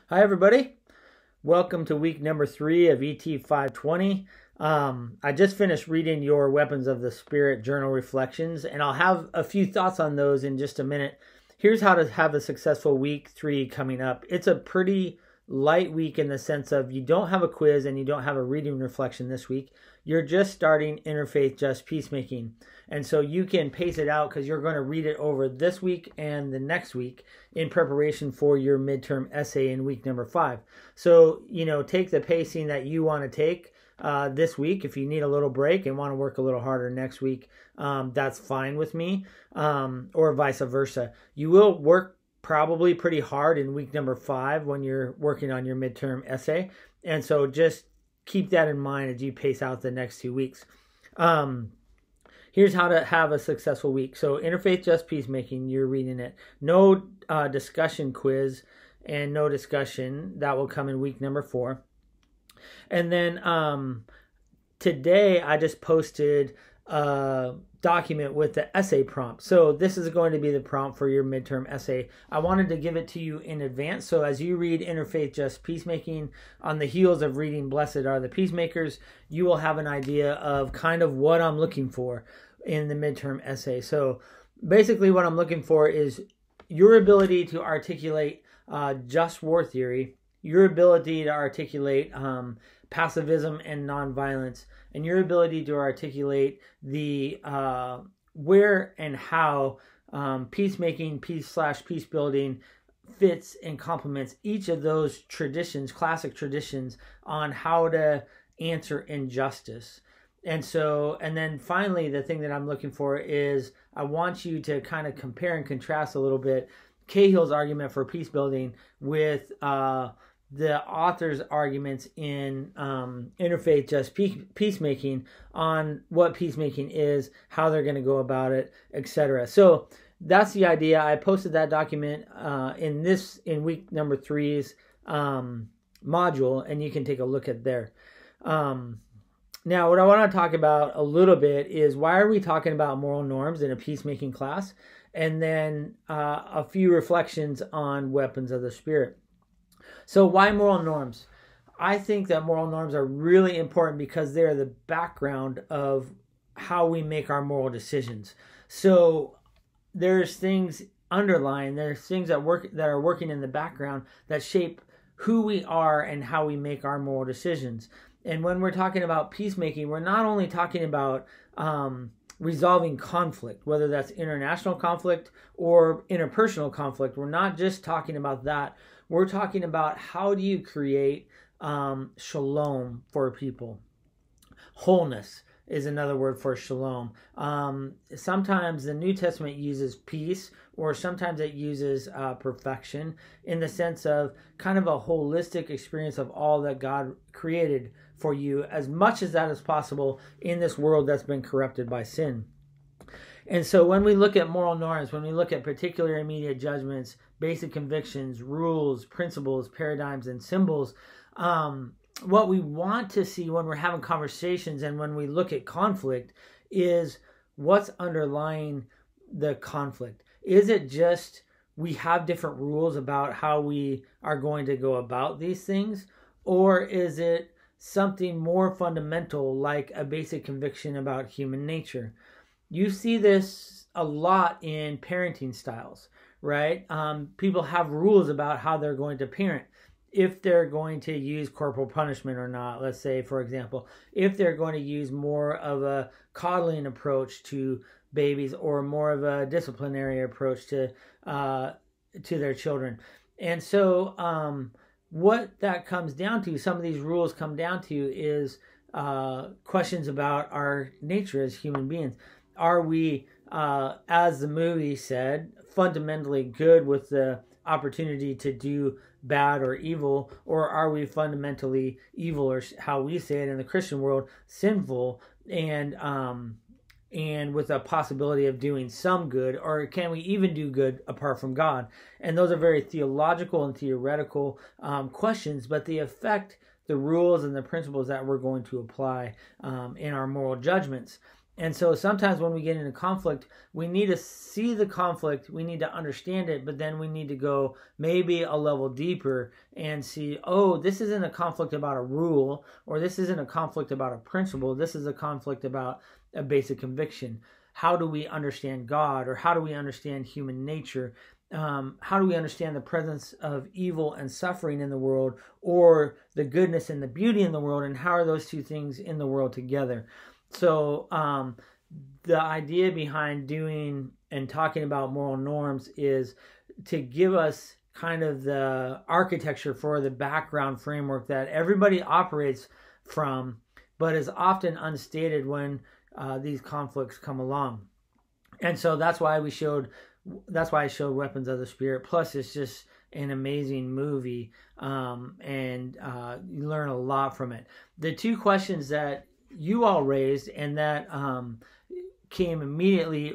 Hi, everybody. Welcome to week number 3 of ET 520. I just finished reading your Weapons of the Spirit journal reflections, and I'll have a few thoughts on those in just a minute. Here's how to have a successful week 3 coming up. It's a pretty light week in the sense of you don't have a quiz and you don't have a reading reflection this week. You're just starting Interfaith Just Peacemaking. And so you can pace it out because you're going to read it over this week and the next week in preparation for your midterm essay in week number 5. So, take the pacing that you want to take this week. If you need a little break and want to work a little harder next week, that's fine with me, or vice versa. You will work probably pretty hard in week number 5 when you're working on your midterm essay. And so just keep that in mind as you pace out the next 2 weeks. Here's how to have a successful week. So Interfaith Just Peacemaking, you're reading it. No discussion quiz and no discussion. That will come in week number 4. And then today I just posted a document with the essay prompt. So this is going to be the prompt for your midterm essay. I wanted to give it to you in advance. So as you read Interfaith Just Peacemaking on the heels of reading Blessed Are the Peacemakers, you will have an idea of kind of what I'm looking for in the midterm essay. So basically what I'm looking for is your ability to articulate just war theory, your ability to articulate pacifism and nonviolence, and your ability to articulate the where and how peacemaking, peace building fits and complements each of those traditions, classic traditions, on how to answer injustice. And then finally, the thing that I'm looking for is I want you to kind of compare and contrast a little bit Cahill's argument for peace building with the author's arguments in Interfaith Just Peacemaking on what peacemaking is, how they're going to go about it, etc. So that's the idea. I posted that document in week number 3's module, and you can take a look at there. Now, what I want to talk about a little bit is why are we talking about moral norms in a peacemaking class? And then a few reflections on Weapons of the Spirit. So why moral norms? I think that moral norms are really important because they're the background of how we make our moral decisions. So there's things underlying, there's things that are working in the background that shape who we are and how we make our moral decisions. And when we're talking about peacemaking, we're not only talking about resolving conflict, whether that's international conflict or interpersonal conflict. We're not just talking about that. We're talking about how do you create shalom for people. Wholeness is another word for shalom. Sometimes the New Testament uses peace, or sometimes it uses perfection, in the sense of kind of a holistic experience of all that God created for you, as much as that is possible in this world that's been corrupted by sin. And so when we look at moral norms, when we look at particular immediate judgments, basic convictions, rules, principles, paradigms, and symbols, what we want to see when we're having conversations and when we look at conflict is what's underlying the conflict. Is it just we have different rules about how we are going to go about these things? Or is it something more fundamental, like a basic conviction about human nature? You see this a lot in parenting styles, right? People have rules about how they're going to parent. If they're going to use corporal punishment or not, let's say, for example, if they're going to use more of a coddling approach to babies or more of a disciplinary approach to their children. And so what that comes down to, some of these rules come down to, is questions about our nature as human beings. Are we, as the movie said, fundamentally good with the opportunity to do bad or evil, or are we fundamentally evil, or how we say it in the Christian world, sinful, and with a possibility of doing some good, or can we even do good apart from God? And those are very theological and theoretical questions, but they affect the rules and the principles that we're going to apply in our moral judgments. And so sometimes when we get into conflict, we need to see the conflict, we need to understand it, but then we need to go maybe a level deeper and see, oh, this isn't a conflict about a rule, or this isn't a conflict about a principle, this is a conflict about a basic conviction. How do we understand God, or how do we understand human nature? How do we understand the presence of evil and suffering in the world, or the goodness and the beauty in the world, and how are those two things in the world together? So the idea behind doing and talking about moral norms is to give us kind of the architecture for the background framework that everybody operates from, but is often unstated when these conflicts come along. And so that's why I showed Weapons of the Spirit. Plus, it's just an amazing movie, and you learn a lot from it. The two questions that you all raised and that came immediately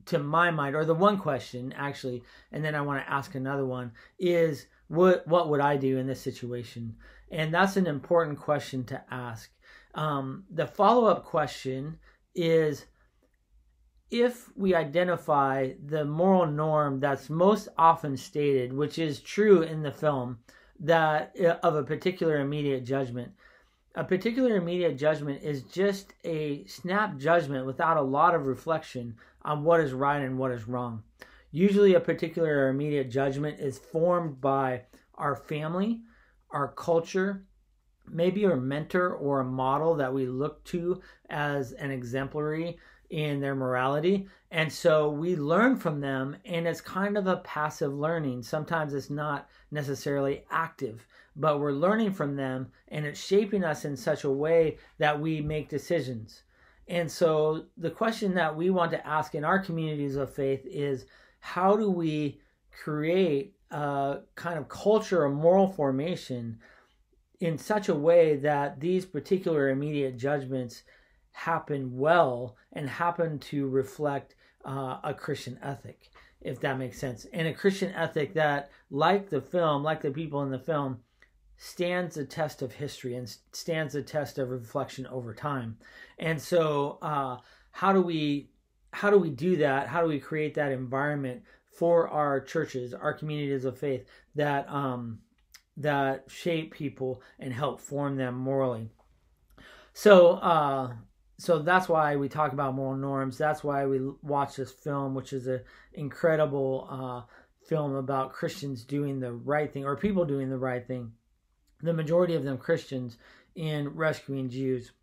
to my mind, or the one question actually, and then I want to ask another one, is what would I do in this situation? And that's an important question to ask. The follow-up question is, if we identify the moral norm that's most often stated, which is true in the film, that of a particular immediate judgment. A particular immediate judgment is just a snap judgment without a lot of reflection on what is right and what is wrong. Usually a particular immediate judgment is formed by our family, our culture, maybe a mentor or a model that we look to as an exemplary in their morality. And so we learn from them, and it's kind of a passive learning. Sometimes it's not necessarily active, but we're learning from them, and it's shaping us in such a way that we make decisions. And so the question that we want to ask in our communities of faith is, how do we create a kind of culture of moral formation in such a way that these particular immediate judgments happen well and happen to reflect a Christian ethic, if that makes sense. And a Christian ethic that, like the film, like the people in the film, stands the test of history and stands the test of reflection over time. And so how do we do that? How do we create that environment for our churches, our communities of faith that that shape people and help form them morally? So that's why we talk about moral norms. That's why we watch this film, which is an incredible film about Christians doing the right thing, or people doing the right thing. The majority of them Christians, in rescuing Jews.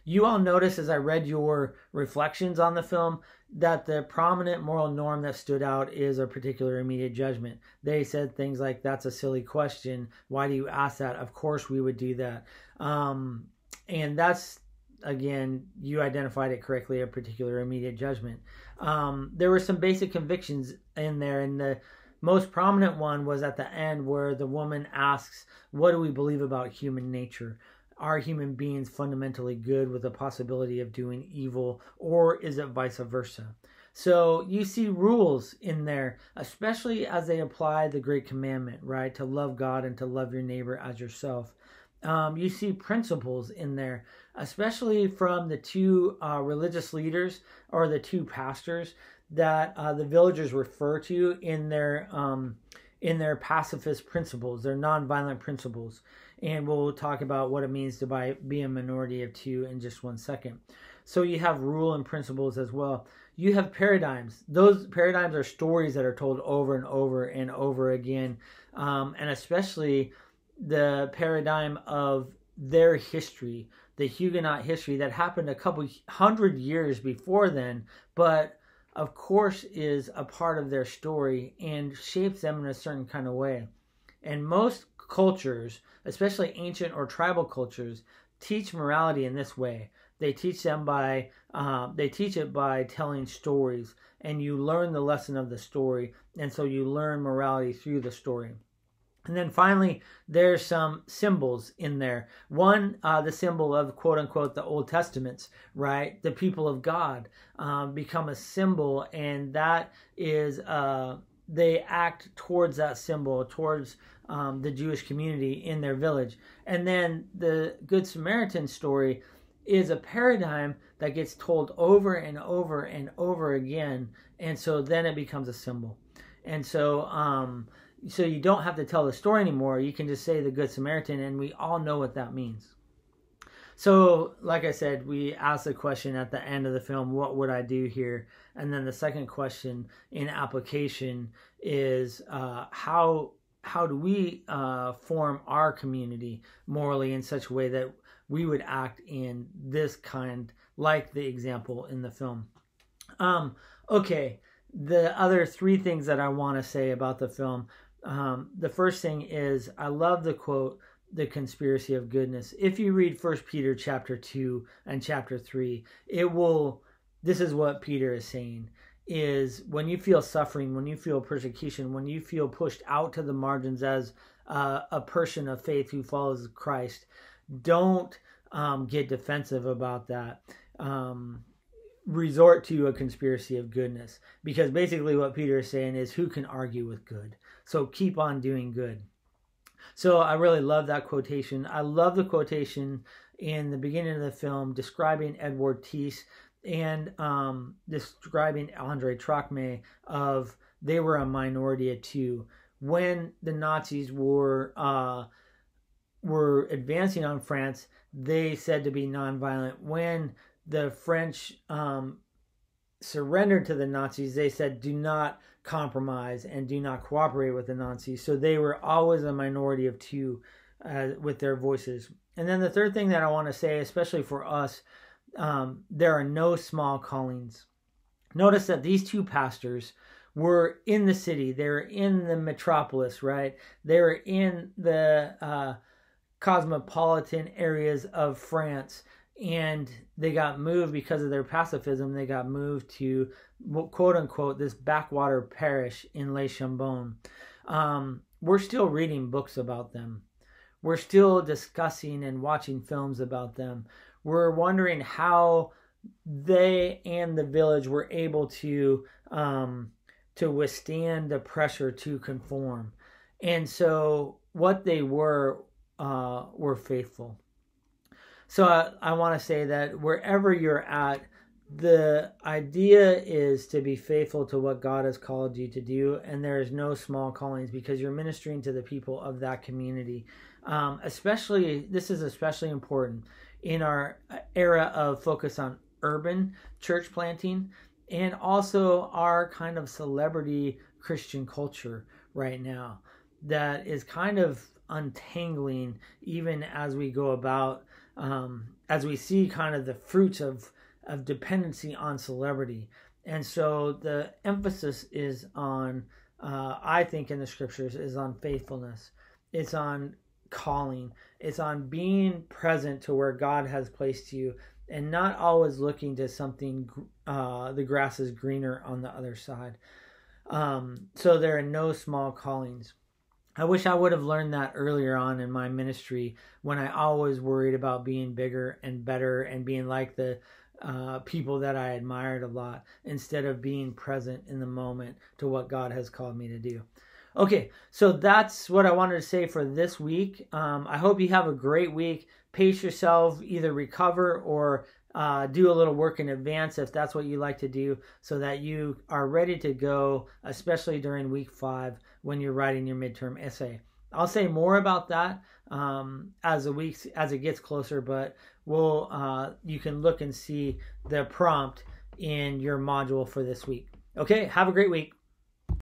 You all notice, as I read your reflections on the film, that the prominent moral norm that stood out is a particular immediate judgment. They said things like, "That's a silly question. Why do you ask that? Of course we would do that." And that's, again, you identified it correctly, a particular immediate judgment. There were some basic convictions in there, and the most prominent one was at the end, where the woman asks, what do we believe about human nature? Are human beings fundamentally good with the possibility of doing evil, or is it vice versa? So you see rules in there, especially as they apply the great commandment, right? To love God and to love your neighbor as yourself. You see principles in there, especially from the two religious leaders, or the two pastors, that the villagers refer to in their pacifist principles, their nonviolent principles. And we'll talk about what it means to be a minority of two in just one second. So you have rule and principles as well. You have paradigms. Those paradigms are stories that are told over and over and over again, and especially the paradigm of their history, the Huguenot history that happened a couple hundred years before then, but of course is a part of their story and shapes them in a certain kind of way. And most cultures, especially ancient or tribal cultures, teach morality in this way. They teach it by telling stories, and you learn the lesson of the story, and so you learn morality through the story. And then finally, there's some symbols in there. One, the symbol of, quote unquote, the Old Testaments, right? The people of God become a symbol, and that is, they act towards that symbol, towards the Jewish community in their village. And then the Good Samaritan story is a paradigm that gets told over and over and over again, and so then it becomes a symbol. And so so you don't have to tell the story anymore. You can just say the Good Samaritan, and we all know what that means. So, like I said, we asked the question at the end of the film, what would I do here? And then the second question in application is how do we form our community morally in such a way that we would act in this kind, like the example in the film. Okay, the other three things that I want to say about the film. The first thing is, I love the quote, the conspiracy of goodness. If you read 1 Peter chapter 2 and chapter 3, this is what Peter is saying, is when you feel suffering, when you feel persecution, when you feel pushed out to the margins as a person of faith who follows Christ, don't get defensive about that. Resort to a conspiracy of goodness, because basically what Peter is saying is, who can argue with good? So keep on doing good. So I really love that quotation. I love the quotation in the beginning of the film describing Edward Teese and describing Andre Trocmé of they were a minority of two. When the Nazis were advancing on France, they said to be nonviolent. When the French surrendered to the Nazis, they said, do not compromise and do not cooperate with the Nazis. So they were always a minority of two with their voices. And then the third thing that I want to say, especially for us, there are no small callings. Notice that these two pastors were in the city. They were in the metropolis, right? They were in the cosmopolitan areas of France. And they got moved because of their pacifism. They got moved to, quote unquote, this backwater parish in Les Chambon. We're still reading books about them. We're still discussing and watching films about them. We're wondering how they and the village were able to withstand the pressure to conform. And so what they were faithful. So I want to say that wherever you're at, the idea is to be faithful to what God has called you to do, and there is no small callings because you're ministering to the people of that community. This is especially important in our era of focus on urban church planting and also our kind of celebrity Christian culture right now that is kind of untangling even as we go about. As we see kind of the fruits of dependency on celebrity. And so the emphasis is on, I think in the scriptures, is on faithfulness. It's on calling. It's on being present to where God has placed you and not always looking to something, the grass is greener on the other side. So there are no small callings. I wish I would have learned that earlier on in my ministry when I always worried about being bigger and better and being like the people that I admired a lot instead of being present in the moment to what God has called me to do. Okay, so that's what I wanted to say for this week. I hope you have a great week. Pace yourself, either recover or do a little work in advance if that's what you like to do so that you are ready to go, especially during week 5 when you're writing your midterm essay. I'll say more about that as it gets closer, but you can look and see the prompt in your module for this week. Okay, have a great week.